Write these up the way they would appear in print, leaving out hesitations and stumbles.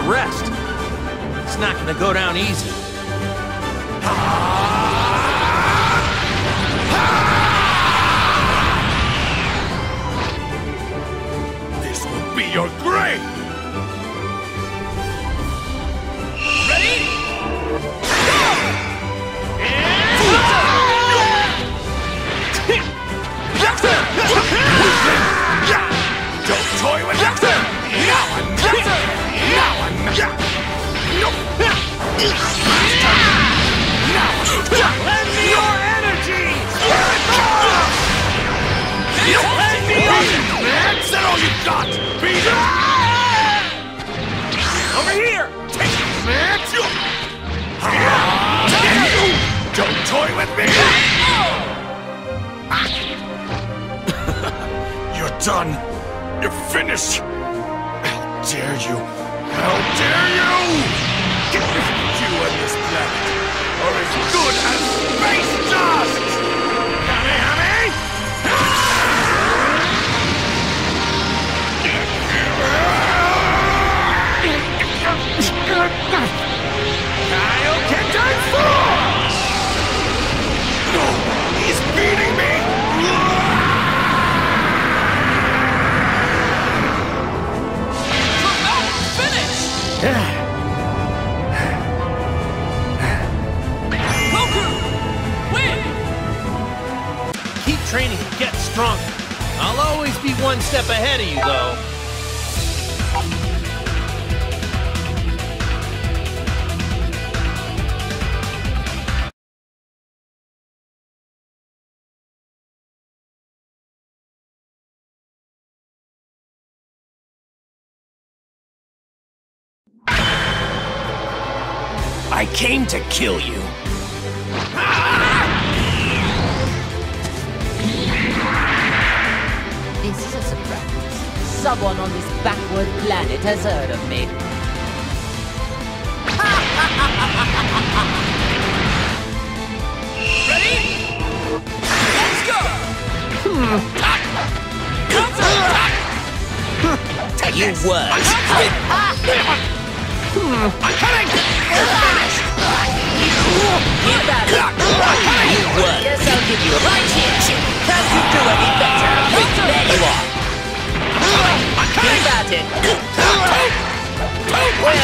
rest. It's not gonna go down easy. This will be your grave! Ready? Don't toy with him! Lend me your energy! Lend me your... Is that all you got? Beat him! Over here! Take it, man! Don't toy with me! You're done. You're finished. How dare you? How dare you? You and this planet are as good as space dust! Kaioken times 4! No! He's beating me! Finish! Goku! Win! Keep training and get stronger. I'll always be one step ahead of you, though. I came to kill you. This is a surprise. Someone on this backward planet has heard of me. Ready? Let's go! Take You this! were. I'm coming! Finish! Keep at it. You were. Yes, I'll give you a right here. Can't you do any better? There you are. I'm coming! Keep at it. Well,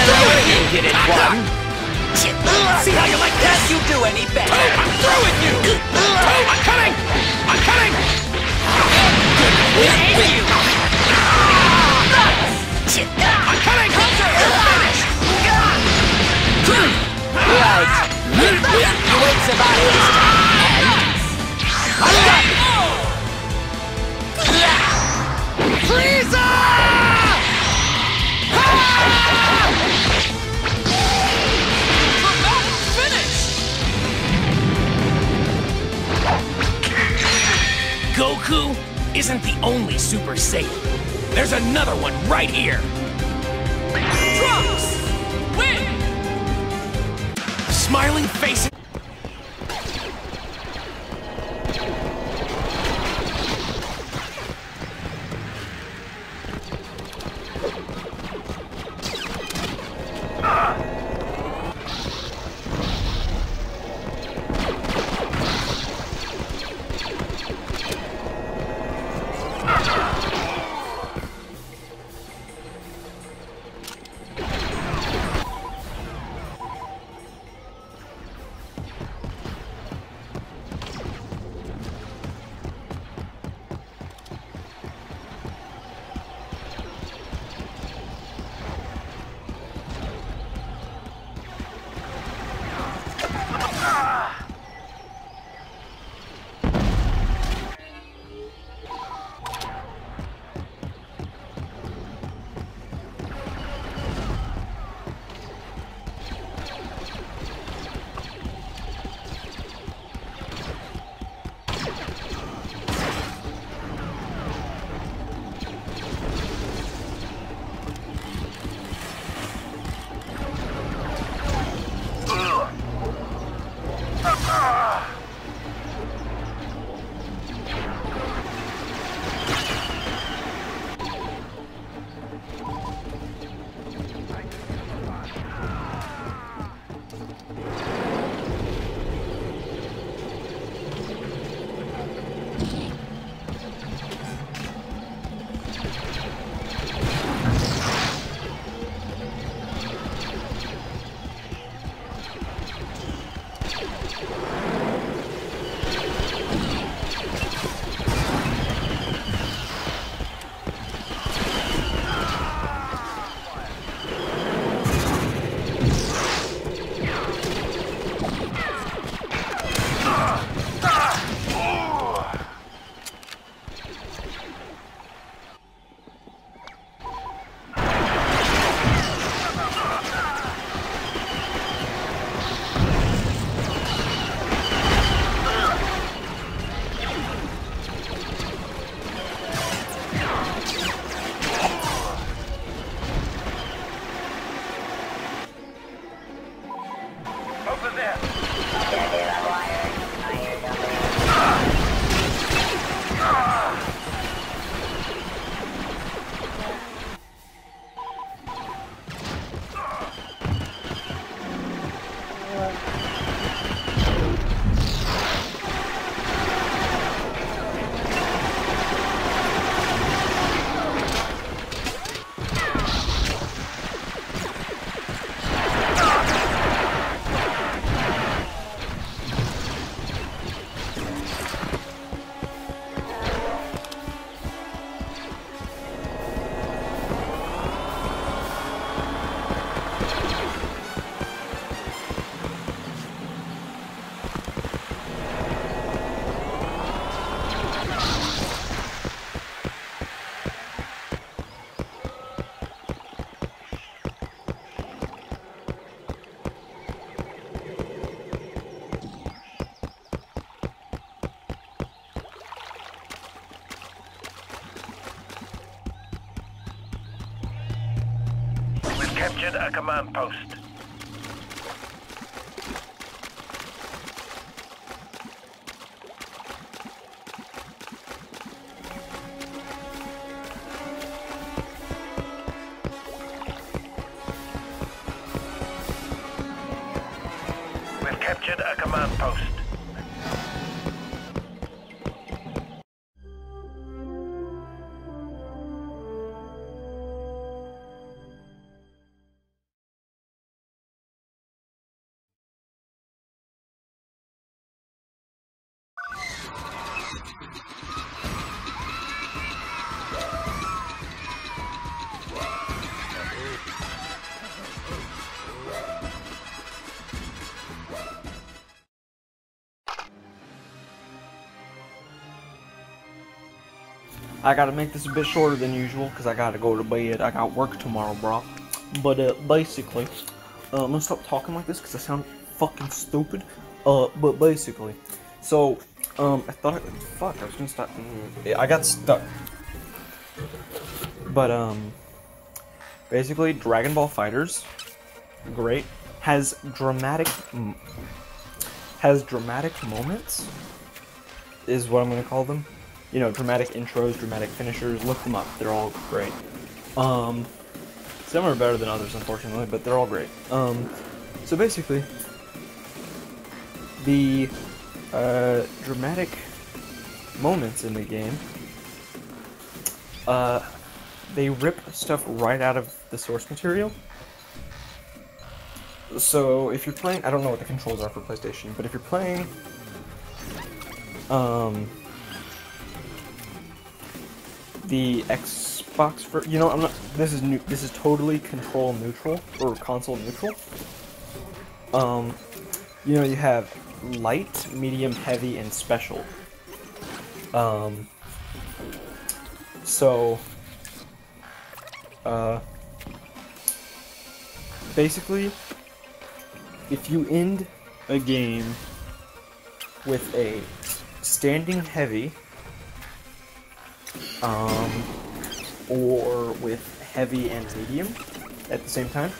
you did it one. See how you like this? Can't you do any better? I'm through with you! I'm coming! I'm coming! We'll end you. I'm coming! Finish! Right. You won't survive this time. I'm done. Frieza! Goku isn't the only Super Saiyan. There's another one right here. Trunks! Win! A smiling face. Captured a command post. We've captured a command post. I gotta make this a bit shorter than usual because I gotta go to bed. I got work tomorrow, bro. But basically, I'm gonna stop talking like this because I sound fucking stupid. But basically, so I thought, fuck, I was gonna stop. I got stuck. But basically, Dragon Ball Fighters, great, has dramatic moments, is what I'm gonna call them. You know, dramatic intros, dramatic finishers, look them up, they're all great. Some are better than others, unfortunately, but they're all great. So basically, the dramatic moments in the game, they rip stuff right out of the source material. So if you're playing, I don't know what the controls are for PlayStation, but if you're playing, the Xbox this is new. This is totally control neutral or console neutral. You know, you have light, medium, heavy, and special. Basically, if you end a game with a standing heavy, or with heavy and medium at the same time.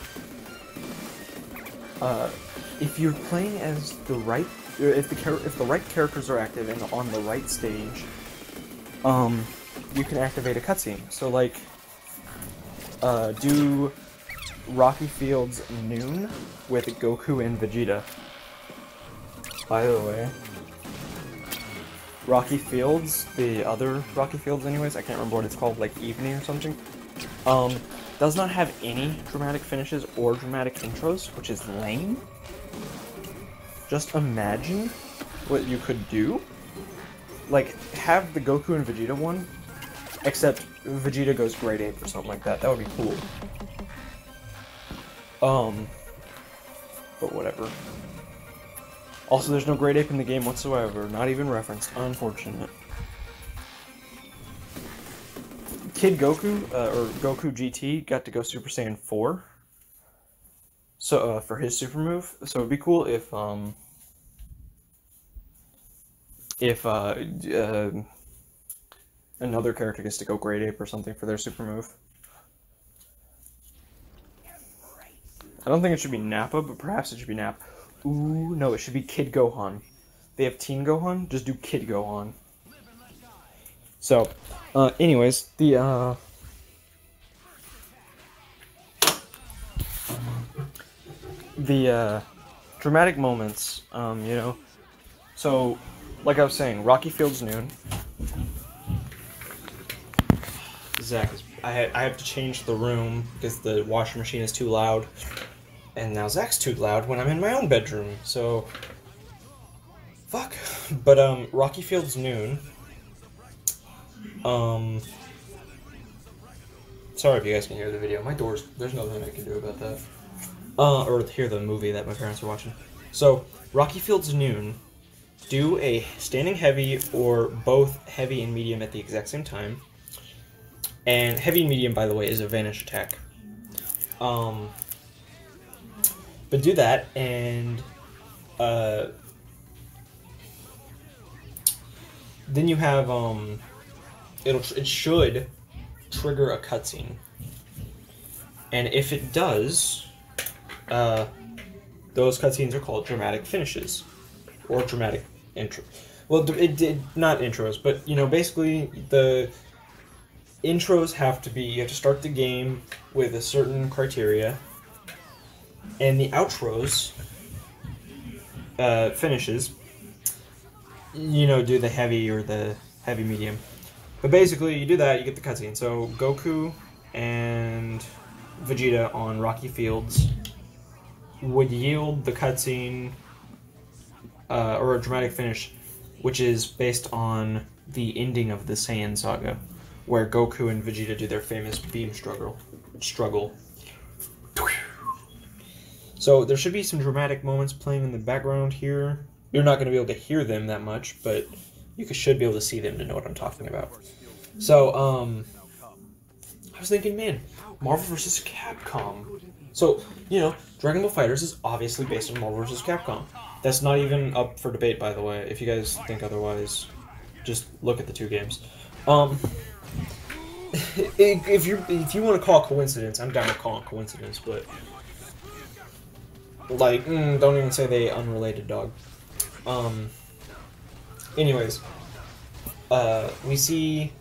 If you're playing as the right, if the right characters are active and on the right stage, you can activate a cutscene. So like, do Rocky Field's Noon with Goku and Vegeta. By the way, Rocky Fields, the other Rocky Fields anyways, I can't remember what it's called, like Evening or something, does not have any dramatic finishes or dramatic intros, which is lame. Just imagine what you could do. Like, have the Goku and Vegeta one, except Vegeta goes grade 8 or something like that. That would be cool. But whatever. Also, there's no grade ape in the game whatsoever, not even referenced. Unfortunate. Kid Goku, or Goku GT, got to go Super Saiyan 4. So, for his super move. So it'd be cool if another character gets to go grade ape or something for their super move. I don't think it should be Nappa, but perhaps it should be Nappa. Ooh, no, it should be Kid Gohan. They have Teen Gohan, just do Kid Gohan. So, anyways, the dramatic moments, you know, so, like I was saying, Rocky Field's Noon. Zach, I have to change the room because the washing machine is too loud. And now Zach's too loud when I'm in my own bedroom, so... Fuck. But, Rocky Field's Noon. Sorry if you guys can hear the video. My door's... There's nothing I can do about that. Or hear the movie that my parents are watching. So, Rocky Field's Noon do a standing heavy or both heavy and medium at the exact same time. And heavy and medium, by the way, is a vanish attack. But do that, and then you have it should trigger a cutscene, and if it does, those cutscenes are called dramatic finishes or dramatic intro. Well, it did not intros, but you know, basically the intros have to be, you have to start the game with a certain criteria, and the outros, finishes, you know, do the heavy or the heavy medium. But basically, you do that, you get the cutscene. So Goku and Vegeta on rocky fields would yield the cutscene, or a dramatic finish, which is based on the ending of the Saiyan saga, where Goku and Vegeta do their famous beam struggle. So there should be some dramatic moments playing in the background here. You're not going to be able to hear them that much, but you should be able to see them to know what I'm talking about. So, I was thinking, man, Marvel vs. Capcom. So, you know, Dragon Ball FighterZ is obviously based on Marvel vs. Capcom. That's not even up for debate, by the way. If you guys think otherwise, just look at the two games. If you want to call it coincidence, I'm down to call it coincidence, but like, don't even say they unrelated, dog. Anyways, we see,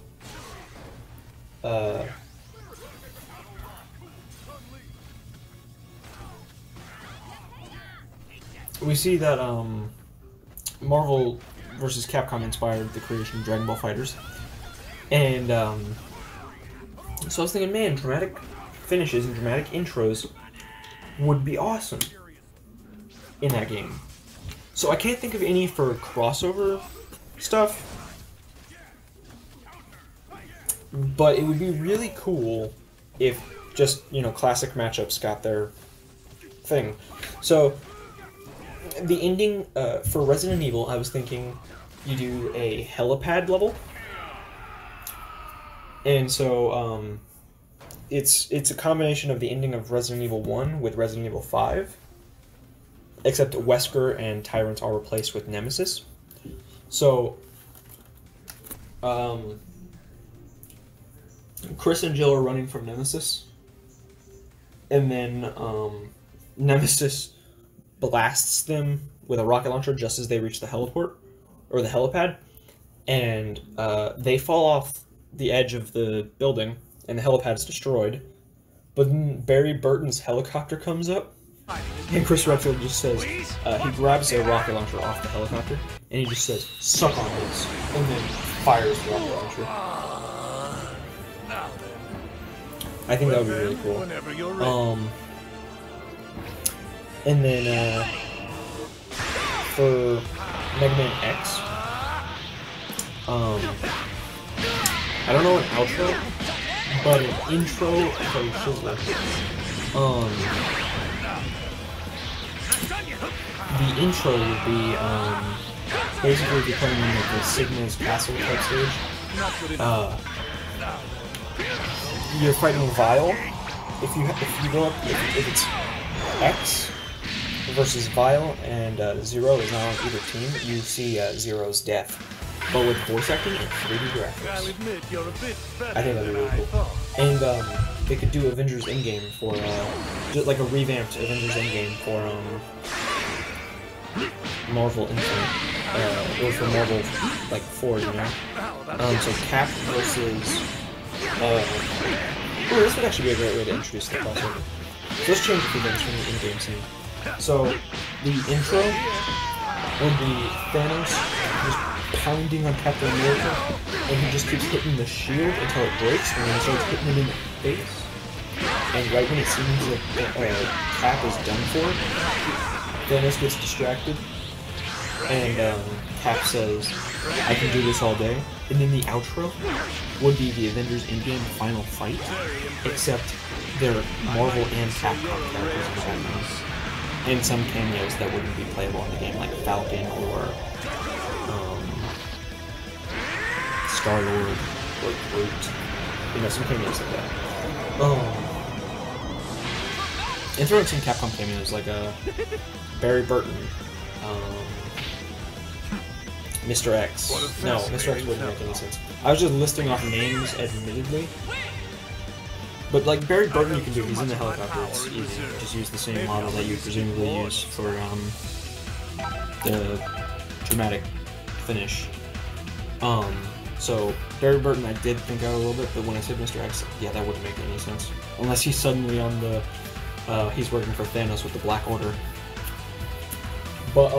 that, Marvel vs. Capcom inspired the creation of Dragon Ball FighterZ, and, so I was thinking, man, dramatic finishes and dramatic intros would be awesome in that game. So I can't think of any for crossover stuff, but it would be really cool if just, you know, classic matchups got their thing. So the ending for Resident Evil, I was thinking you do a helipad level, and so it's a combination of the ending of Resident Evil 1 with Resident Evil 5. Except Wesker and Tyrant are replaced with Nemesis. So, Chris and Jill are running from Nemesis. And then, Nemesis blasts them with a rocket launcher just as they reach the heliport, or the helipad. And, they fall off the edge of the building, and the helipad is destroyed. But then Barry Burton's helicopter comes up. And Chris Redfield just says, he grabs a rocket launcher off the helicopter, and he just says, "Suck on this," and then fires the rocket launcher. I think that would be really cool. And then, for Mega Man X, I don't know an outro, but an intro for Shizzler. The intro would be, basically be playing in like the Sigma's Castle type stage. You're fighting Vile. If you go up, if it's X versus Vile and Zero is not on either team, you see Zero's death. But with voice acting and 3D graphics. I think that'd be really cool. And they could do Avengers Endgame for, just like a revamped Avengers Endgame for, Marvel Infinite, or for Marvel, like, 4, you know? So Cap versus, this would actually be a great way to introduce the crossover. So let's change the events from the in-game scene. So, the intro would be Thanos just pounding on Captain America, and he just keeps hitting the shield until it breaks, and then he starts hitting him in the face. And right when it seems like Cap is done for, Thanos gets distracted, and Cap says, "I can do this all day." And then the outro would be the Avengers Endgame final fight, except they're Marvel and Capcom characters in the background, and some cameos that wouldn't be playable in the game, like Falcon or Star-Lord or Groot. You know, some cameos like that. And throwing some Capcom cameos like Barry Burton, Mr. X. No, Mr. X wouldn't make any sense. I was just listing off names, admittedly. But like Barry Burton, you can do. He's in the helicopter. It's easy. Just use the same model that you presumably use for the dramatic finish. So Barry Burton, I did think out a little bit, but when I said Mr. X, yeah, that wouldn't make any sense unless he's suddenly on the. He's working for Thanos with the Black Order. But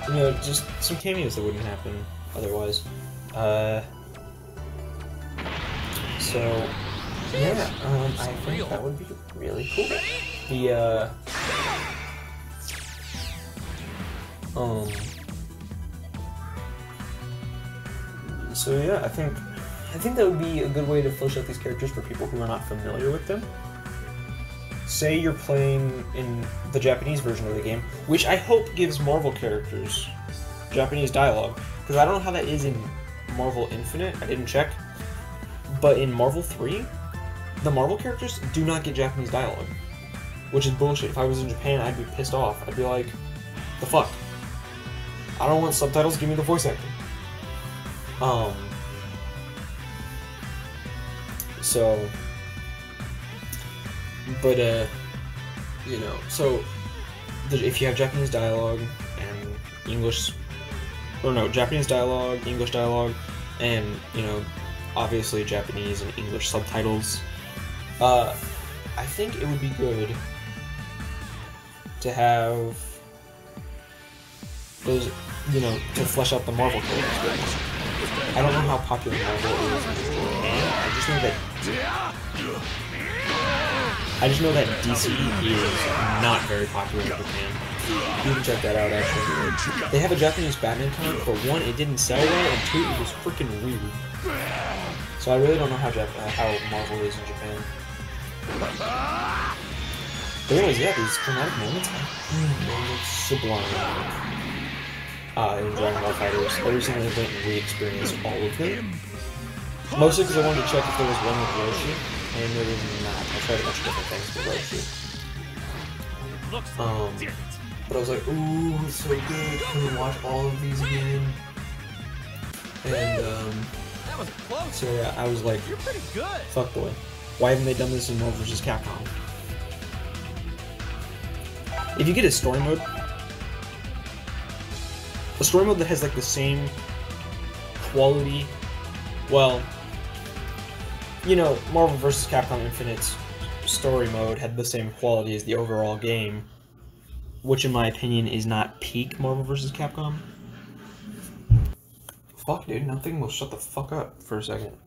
you know, just some cameos that wouldn't happen otherwise. So, yeah, I think that would be really cool. So yeah, I think that would be a good way to flesh out these characters for people who are not familiar with them. Say you're playing in the Japanese version of the game, which I hope gives Marvel characters Japanese dialogue, because I don't know how that is in Marvel Infinite, I didn't check, but in Marvel 3, the Marvel characters do not get Japanese dialogue, which is bullshit. If I was in Japan, I'd be pissed off. I'd be like, the fuck? I don't want subtitles, give me the voice acting. So... But, you know, so, if you have Japanese dialogue and English, or no, Japanese dialogue, English dialogue, and, you know, obviously Japanese and English subtitles, I think it would be good to have those, you know, to flesh out the Marvel characters. I don't know how popular Marvel is in Japan. I just know that DC is not very popular in Japan. You can check that out, actually. They have a Japanese Batman comic. For one, it didn't sell well, and two, it was freaking weird. So I really don't know how Marvel is in Japan. But anyways, yeah, these dramatic moments, they look sublime. In Dragon Ball FighterZ, I recently went and re-experienced all of them. Mostly because I wanted to check if there was one with Roshi. And there was not. I tried a bunch of different things for Roshi. But I was like, ooh, it's so good. Can we watch all of these again? And, so yeah, I was like, you're pretty good. Fuck boy. Why haven't they done this in Marvel vs. Capcom? If you get a story mode that has like the same quality, well, you know, Marvel vs. Capcom Infinite's story mode had the same quality as the overall game, which in my opinion is not peak Marvel vs. Capcom. Fuck, dude, nothing will shut the fuck up for a second.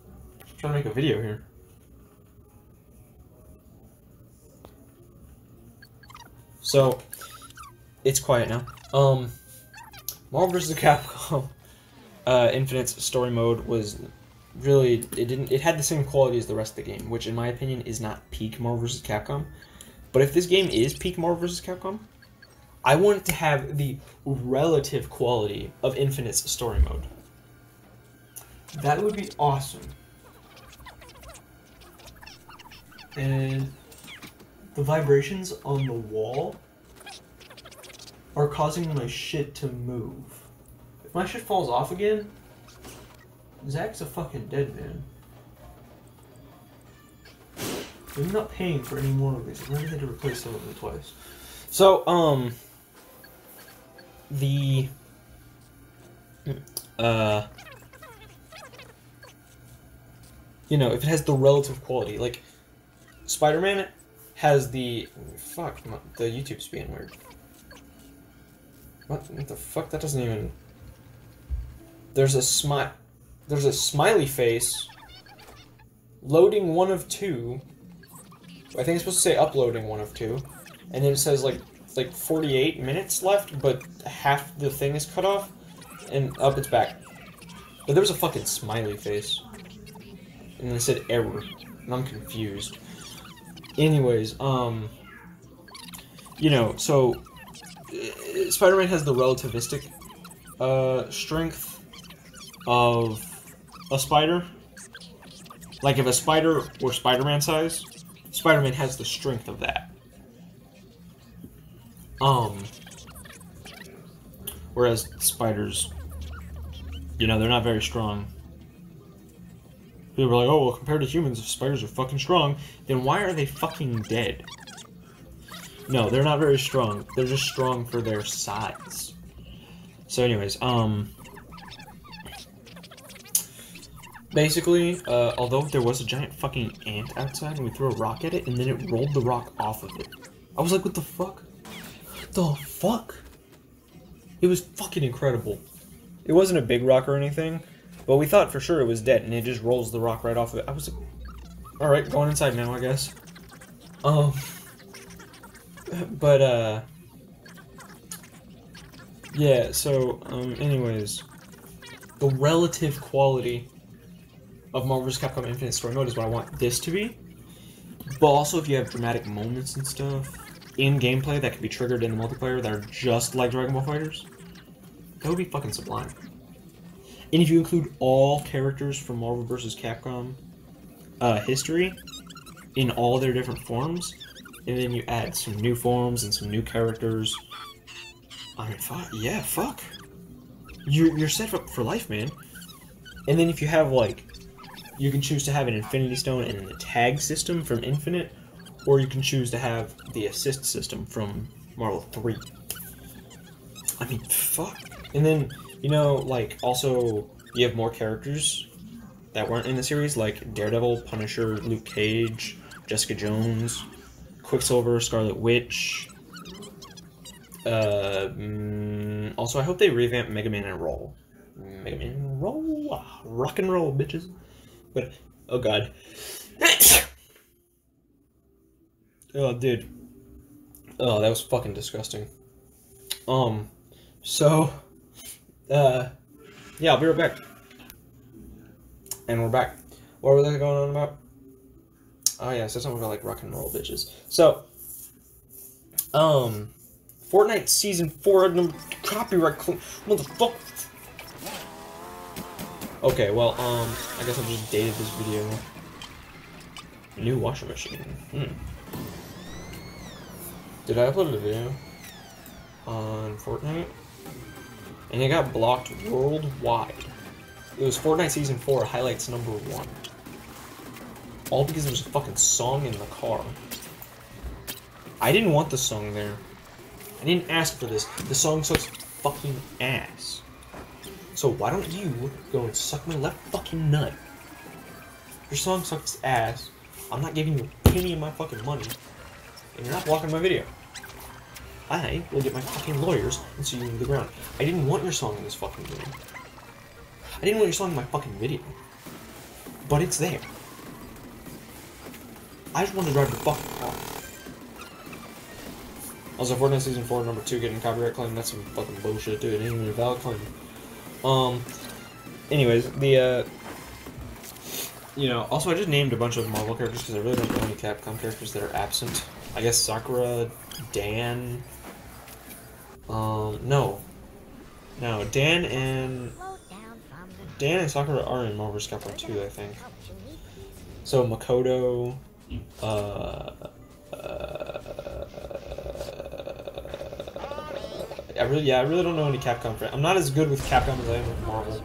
I'm trying to make a video here. So, it's quiet now. Marvel vs. Capcom Infinite's story mode was really, it had the same quality as the rest of the game, which in my opinion is not peak Marvel vs. Capcom. But if this game is peak Marvel vs. Capcom, I want it to have the relative quality of Infinite's story mode. That would be awesome. And the vibrations on the wall are causing my shit to move. If my shit falls off again, Zach's a fucking dead man. I'm not paying for any more of these. I'm gonna have to replace some of them twice. So, you know, if it has the relative quality, like, Spider-Man has the, fuck, the YouTube's being weird. What the fuck, that doesn't even, there's a smiley face, loading 1 of 2, I think it's supposed to say uploading 1 of 2, and then it says like 48 minutes left, but half the thing is cut off, and up it's back. But there was a fucking smiley face, and it said error, and I'm confused. Anyways, you know, so Spider-Man has the relativistic strength of a spider. Like if a spider were Spider-Man size, Spider-Man has the strength of that. Whereas spiders, you know, they're not very strong. People are like, oh, well, compared to humans, if spiders are fucking strong, then why are they fucking dead? No, they're not very strong. They're just strong for their size. So anyways, basically, although there was a giant fucking ant outside and we threw a rock at it and then it rolled the rock off of it. I was like, what the fuck? What the fuck? It was fucking incredible. It wasn't a big rock or anything, but we thought for sure it was dead and it just rolls the rock right off of it. I was like, alright, going inside now, I guess. But, yeah, so, anyways, the relative quality of Marvel vs. Capcom Infinite Story Mode is what I want this to be. But also, if you have dramatic moments and stuff in gameplay that can be triggered in the multiplayer that are just like Dragon Ball Fighters, that would be fucking sublime. And if you include all characters from Marvel vs. Capcom history in all their different forms, and then you add some new forms and some new characters, I mean, fuck, yeah, fuck. You're set up for life, man. And then if you have, like, you can choose to have an Infinity Stone and a tag system from Infinite, or you can choose to have the assist system from Marvel 3. I mean, fuck. And then, you know, like, also, you have more characters that weren't in the series, like Daredevil, Punisher, Luke Cage, Jessica Jones, Quicksilver, Scarlet Witch. Also, I hope they revamp Mega Man and Roll. Mega Man and Roll? Rock and roll, bitches. But, oh god. Oh, dude. Oh, that was fucking disgusting. So, yeah, I'll be right back. And we're back. What were they going on about? Oh yeah, I said something about like rock and roll bitches. So, Fortnite Season 4, copyright claim, motherfucker. Okay, well, I guess I just dated this video. New washing machine. Did I upload a video on Fortnite? And it got blocked worldwide. It was Fortnite Season 4, highlights number 1. All because there was a fucking song in the car. I didn't want the song there. I didn't ask for this. The song sucks fucking ass. So why don't you go and suck my left fucking nut? Your song sucks ass. I'm not giving you a penny of my fucking money. And you're not blocking my video. I will get my fucking lawyers and sue you to the ground. I didn't want your song in this fucking video. I didn't want your song in my fucking video. But it's there. I just wanted to drive the fucking car. Also, Fortnite Season 4, number 2, getting a copyright claim, that's some fucking bullshit, dude. It ain't even a valid claim. Anyways, the, you know, also I just named a bunch of Marvel characters because I really don't know any Capcom characters that are absent. I guess Sakura, Dan, no, Dan and Sakura are in Marvel vs. Capcom 2, I think. So Makoto, I really don't know any Capcom friends. I'm not as good with Capcom as I am with Marvel.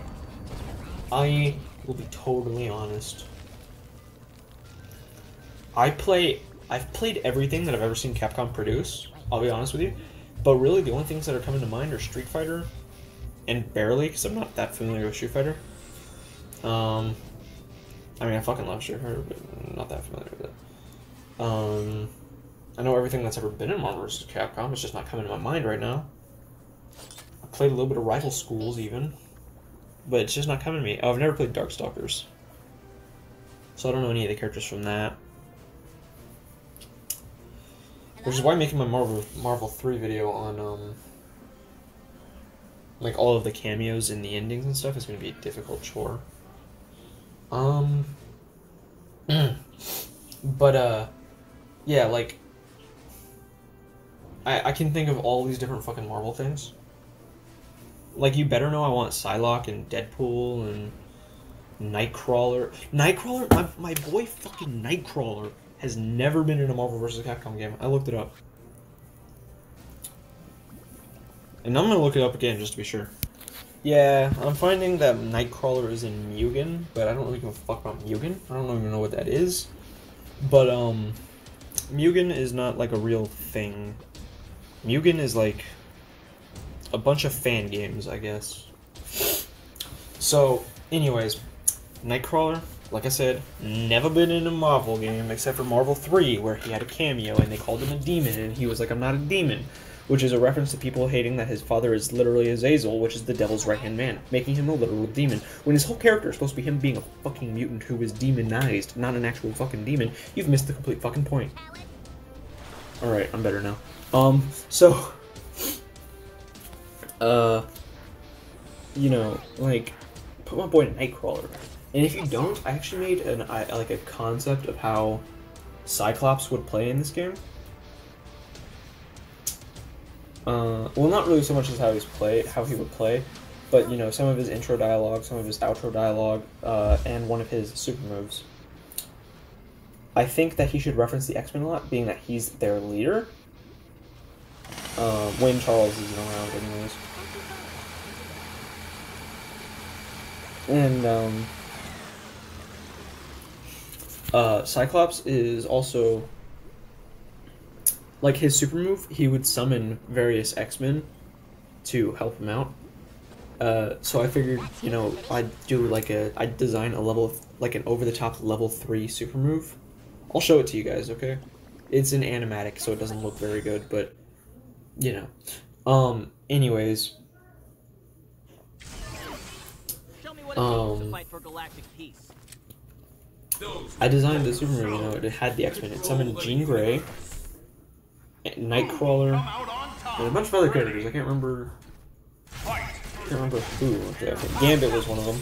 I will be totally honest. I've played everything that I've ever seen Capcom produce, I'll be honest with you. But really, the only things that are coming to mind are Street Fighter, and barely, because I'm not that familiar with Street Fighter. I mean, I fucking love Street Fighter, but I'm not that familiar with it. I know everything that's ever been in Marvel vs. Capcom, it's just not coming to my mind right now. I played a little bit of Rival Schools, even. But it's just not coming to me. Oh, I've never played Darkstalkers. So I don't know any of the characters from that. Which is why making my Marvel 3 video on, like, all of the cameos and the endings and stuff is going to be a difficult chore. But, yeah, like, I can think of all these different fucking Marvel things. Like, you better know I want Psylocke and Deadpool and Nightcrawler. Nightcrawler? My boy fucking Nightcrawler has never been in a Marvel vs. Capcom game. I looked it up. And I'm gonna look it up again just to be sure. Yeah, I'm finding that Nightcrawler is in Mugen, but I don't really give a fuck about Mugen. I don't even know what that is. But, Mugen is not, like, a real thing. Mugen is, like, a bunch of fan games, I guess. So, anyways, Nightcrawler, like I said, never been in a Marvel game except for Marvel 3, where he had a cameo and they called him a demon, and he was like, I'm not a demon. Which is a reference to people hating that his father is literally Azazel, which is the devil's right-hand man, making him a literal demon. When his whole character is supposed to be him being a fucking mutant who is demonized, not an actual fucking demon, you've missed the complete fucking point. Alright, I'm better now. You know, like, put my boy in Nightcrawler. And if you don't, I actually made a concept of how Cyclops would play in this game. Well, not really so much as how he would play, but, you know, some of his intro dialogue, some of his outro dialogue, and one of his super moves. I think that he should reference the X-Men a lot, being that he's their leader. Wayne Charles isn't around anyways. And, Cyclops is also, like, his super move, he would summon various X-Men to help him out. So I figured, you know, I'd design a level, like an over-the-top level 3 super move. I'll show it to you guys, okay? It's an animatic, so it doesn't look very good, but, you know. Anyways. Show me what it means to fight for galactic peace. I designed the super move, you know, it had the X-Men. It summoned Jean Grey, Nightcrawler, and a bunch of other characters. I can't remember who. Okay, Gambit was one of them.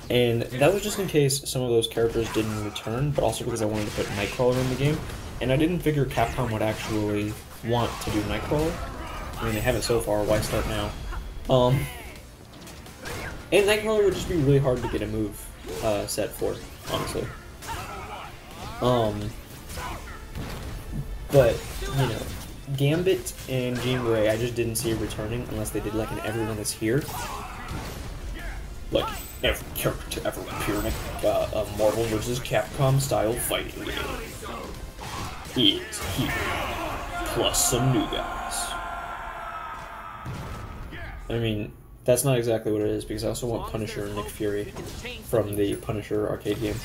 And that was just in case some of those characters didn't return, but also because I wanted to put Nightcrawler in the game. And I didn't figure Capcom would actually want to do Nightcrawler. I mean, they haven't so far, why start now? And Nightcrawler would just be really hard to get a move set for, honestly. But, you know, Gambit and Jean Grey, I just didn't see returning unless they did like an Everyone Is Here. Like, every character to ever appear in a Marvel vs. Capcom style fighting game is here, plus some new guys. I mean, that's not exactly what it is, because I also want Punisher and Nick Fury from the Punisher arcade game.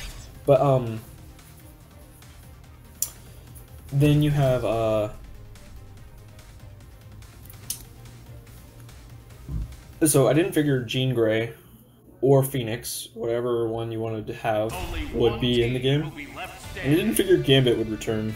But, then you have, so I didn't figure Jean Grey or Phoenix, whatever one you wanted to have, would be in the game. And I didn't figure Gambit would return.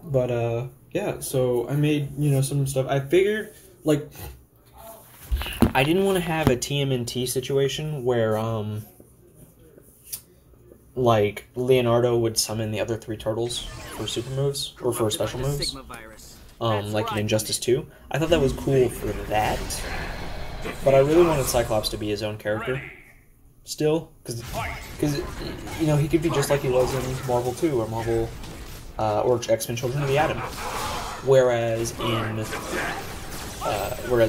But, yeah, so I made, you know, some stuff. I figured, like, I didn't want to have a TMNT situation where, like, Leonardo would summon the other 3 turtles for super moves, or for special moves, like in Injustice 2. I thought that was cool for that, but I really wanted Cyclops to be his own character, still, because, you know, he could be just like he was in Marvel 2, or Marvel, or X-Men Children of the Atom, whereas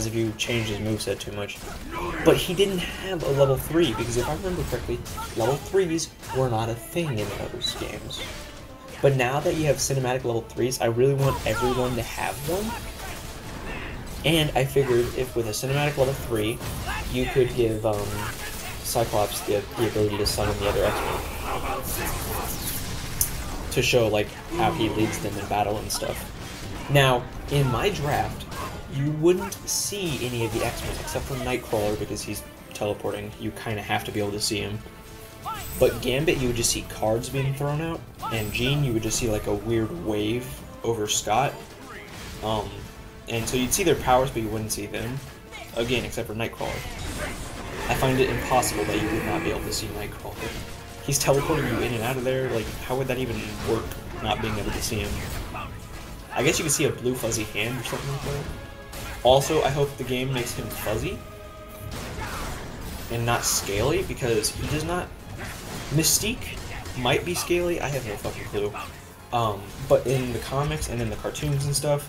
if you change his moveset too much. But he didn't have a level 3, because if I remember correctly, level 3s were not a thing in those games. But now that you have cinematic level 3s, I really want everyone to have one. And I figured if with a cinematic level 3, you could give Cyclops the ability to summon the other X-Men. To show, like, how he leads them in battle and stuff. Now, in my draft, you wouldn't see any of the X-Men except for Nightcrawler because he's teleporting. You kind of have to be able to see him. But Gambit, you would just see cards being thrown out, and Jean, you would just see like a weird wave over Scott. And so you'd see their powers, but you wouldn't see them. Again, except for Nightcrawler. I find it impossible that you would not be able to see Nightcrawler. He's teleporting you in and out of there, like, how would that even work, not being able to see him? I guess you could see a blue fuzzy hand or something like that. Also, I hope the game makes him fuzzy and not scaly, because he does not... Mystique might be scaly, I have no fucking clue. But in the comics and in the cartoons and stuff,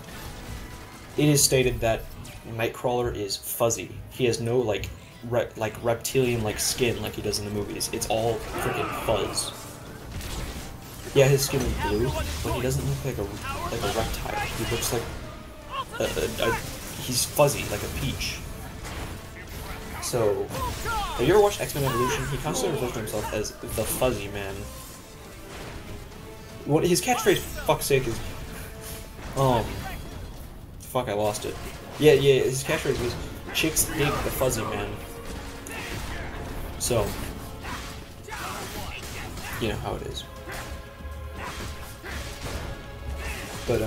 it is stated that Nightcrawler is fuzzy. He has no, like reptilian-like skin like he does in the movies. It's all freaking fuzz. Yeah, his skin is blue, but he doesn't look like a reptile. He looks like he's fuzzy, like a peach. So, have you ever watched X-Men Evolution? He constantly refers to himself as the Fuzzy Man. What his catchphrase, for fuck's sake, is fuck, I lost it. Yeah, his catchphrase was "Chicks dig the Fuzzy Man." So, you know how it is. But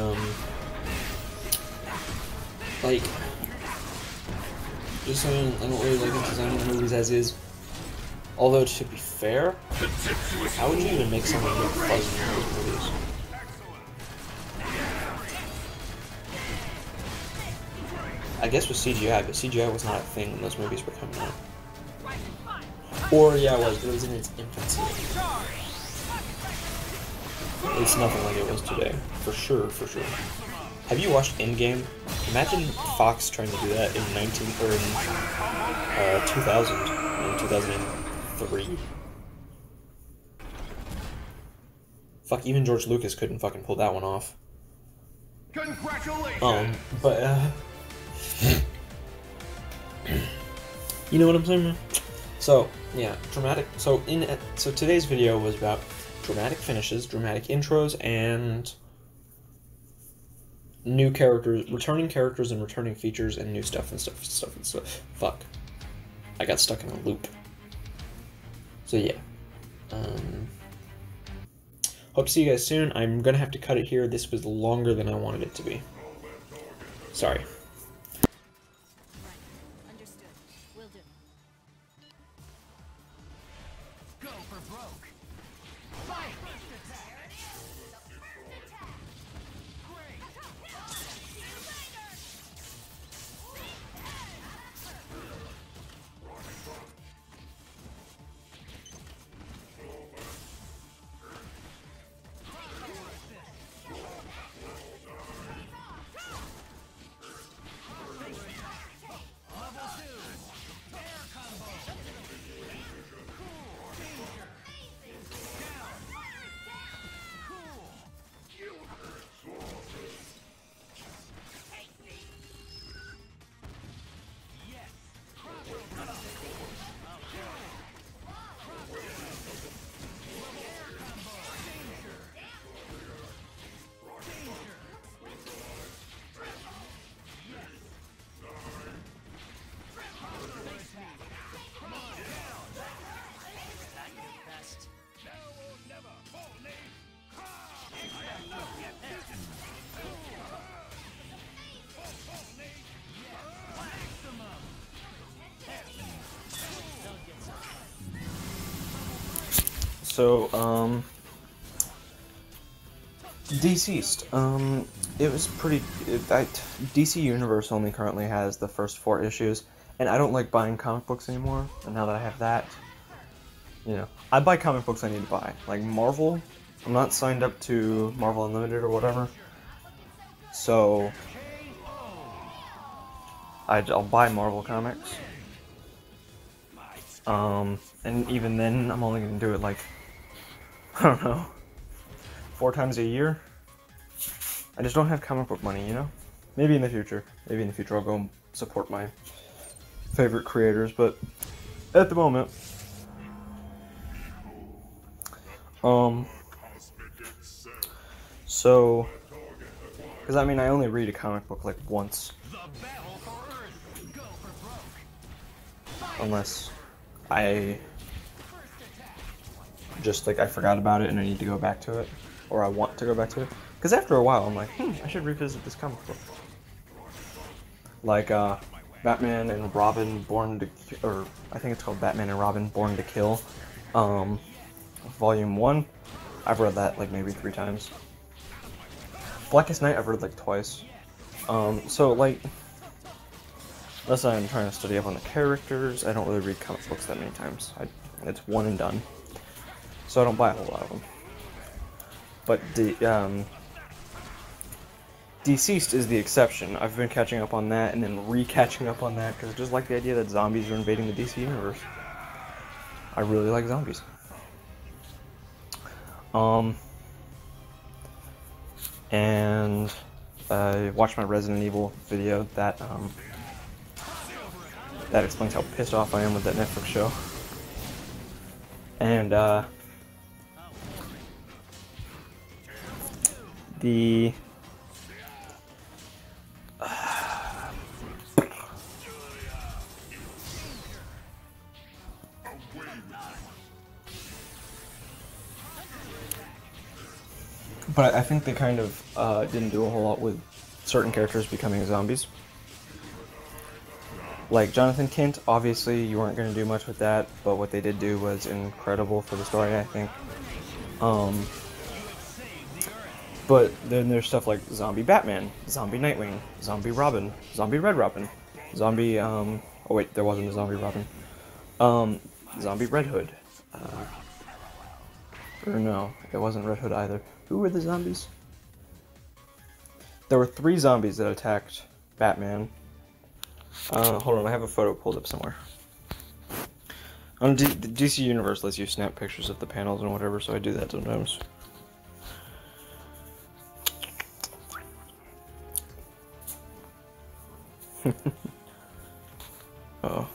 like, just saying, I don't really like the design of the movies as is. Although, to be fair, how would you even make someone look fuzzy in those movies? I guess with CGI, but CGI was not a thing when those movies were coming out. Or, yeah, it was, but it was in its infancy. It's nothing like it was today. For sure, for sure. Have you watched Endgame? Imagine Fox trying to do that in 2000, in 2003. Fuck, even George Lucas couldn't fucking pull that one off. Congratulations! You know what I'm saying, man? So, yeah, dramatic. So today's video was about dramatic finishes, dramatic intros, and new characters, returning characters, and returning features, and new stuff and stuff. Fuck, I got stuck in a loop. So yeah, hope to see you guys soon. I'm gonna have to cut it here. This was longer than I wanted it to be. Sorry. So, Deceased. It was pretty... DC Universe only currently has the first 4 issues, and I don't like buying comic books anymore, and now that I have that, you know, I buy comic books I need to buy. Like Marvel, I'm not signed up to Marvel Unlimited or whatever, so I'll buy Marvel comics. And even then, I'm only gonna do it like, I don't know, 4 times a year. I just don't have comic book money, you know? Maybe in the future. Maybe in the future I'll go and support my favorite creators, but at the moment, so, because I mean, I only read a comic book like once. Unless I just, like, I forgot about it and I need to go back to it, or I want to go back to it. Because after a while, I'm like, I should revisit this comic book. like Batman and Robin Born to, or I think it's called Batman and Robin Born to Kill, Volume 1. I've read that like maybe 3 times. Blackest Night I've read like twice. So like, unless I'm trying to study up on the characters, I don't really read comic books that many times. It's one and done. So I don't buy a whole lot of them. But Deceased is the exception. I've been catching up on that and then re-catching up on that because I just like the idea that zombies are invading the DC universe. I really like zombies. And I watched my Resident Evil video that that explains how pissed off I am with that Netflix show. And the but I think they kind of didn't do a whole lot with certain characters becoming zombies. Like Jonathan Kent, obviously you weren't going to do much with that, but what they did do was incredible for the story, I think. But then there's stuff like Zombie Batman, Zombie Nightwing, Zombie Robin, Zombie Red Robin, Zombie, oh wait, there wasn't a Zombie Robin. Zombie Red Hood. Or no, it wasn't Red Hood either. Who were the zombies? There were 3 zombies that attacked Batman. Hold on, I have a photo pulled up somewhere. The DC Universe lets you snap pictures of the panels and whatever, so I do that sometimes. Oh.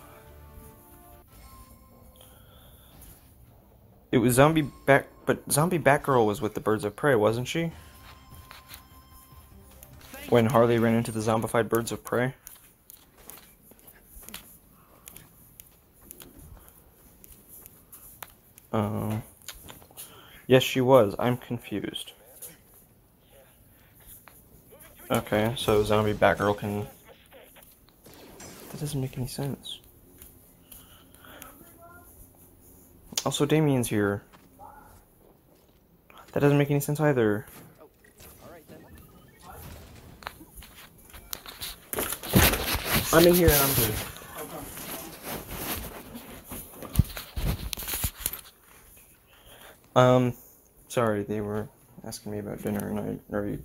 It was but Zombie Batgirl was with the Birds of Prey, wasn't she? When Harley ran into the zombified Birds of Prey? Yes, she was. I'm confused. Okay, so Zombie Batgirl can... That doesn't make any sense. Also, Damien's here. That doesn't make any sense either. I'm in here and I'm good. Sorry, they were asking me about dinner and I already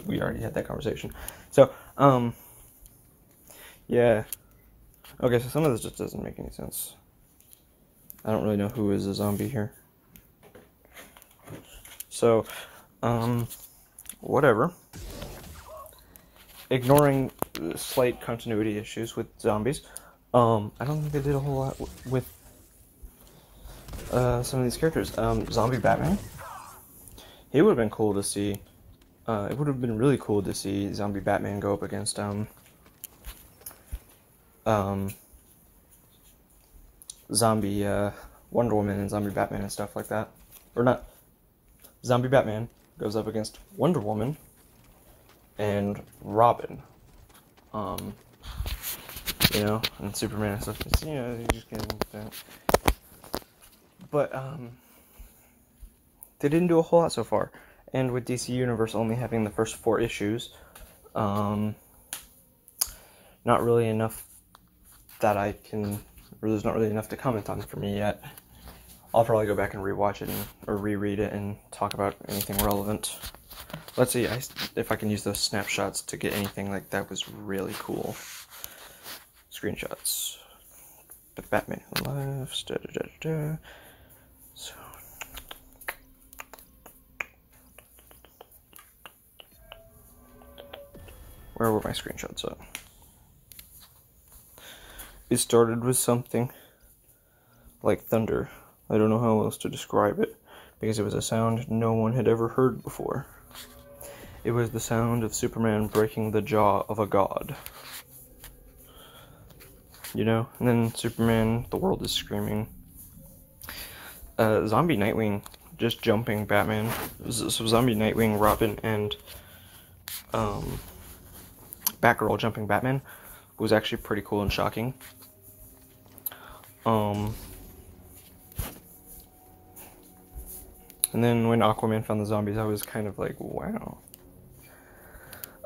we already had that conversation. So, yeah. Okay, so some of this just doesn't make any sense. I don't really know who is a zombie here. So, whatever. Ignoring slight continuity issues with zombies, I don't think they did a whole lot with some of these characters. Zombie Batman. It would have been cool to see. It would have been really cool to see Zombie Batman go up against Zombie Wonder Woman and Zombie Batman and stuff like that. Or not. Zombie Batman goes up against Wonder Woman and Robin. You know, and Superman and stuff. You know, you just can't that. But they didn't do a whole lot so far. And with DC Universe only having the first 4 issues, not really enough that I can... There's not really enough to comment on for me yet. I'll probably go back and rewatch it or reread it and talk about anything relevant. Let's see if I can use those snapshots to get anything like that was really cool. Screenshots. The Batman left. Da, da, da, da. So. Where were my screenshots at? It started with something like thunder. I don't know how else to describe it, because it was a sound no one had ever heard before. It was the sound of Superman breaking the jaw of a god. You know? And then Superman, the world is screaming. Zombie Nightwing just jumping Batman. So Zombie Nightwing, Robin, and Batgirl jumping Batman was actually pretty cool and shocking. And then when Aquaman found the zombies, I was kind of like, wow.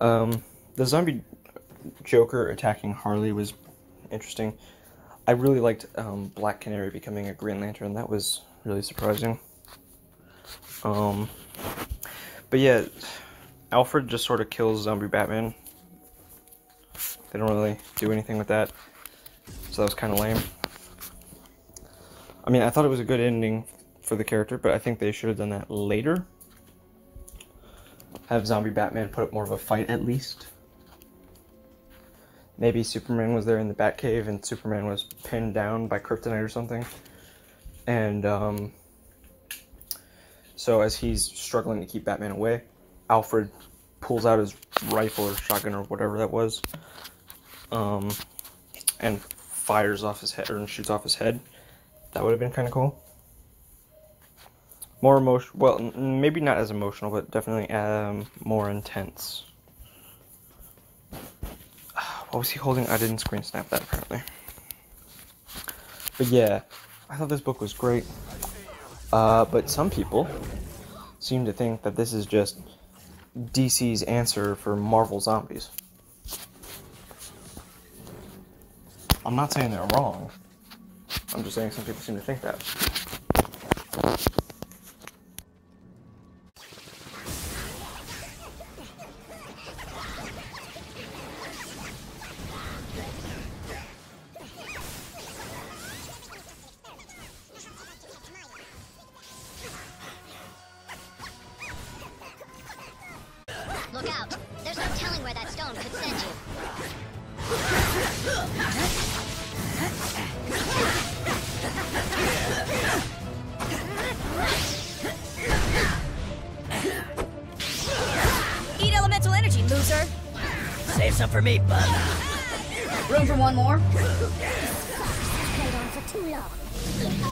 The zombie Joker attacking Harley was interesting. I really liked Black Canary becoming a Green Lantern. That was really surprising. But yeah, Alfred just sort of kills zombie Batman. They don't really do anything with that, so that was kind of lame. I mean, I thought it was a good ending for the character, but I think they should have done that later. Have zombie Batman put up more of a fight at least. Maybe Superman was there in the Batcave and Superman was pinned down by kryptonite or something. And so as he's struggling to keep Batman away, Alfred pulls out his rifle or shotgun or whatever that was, and fires off his head, or shoots off his head. That would have been kind of cool. More emotional, well, maybe not as emotional, but definitely more intense. What was he holding? I didn't screen snap that, apparently. But yeah, I thought this book was great. But some people seem to think that this is just DC's answer for Marvel zombies. I'm not saying they're wrong. I'm just saying some people seem to think that. Look out! There's no telling where that stone could send you. Eat elemental energy, loser! Save some for me, bud. Room for one more? Played on for too long.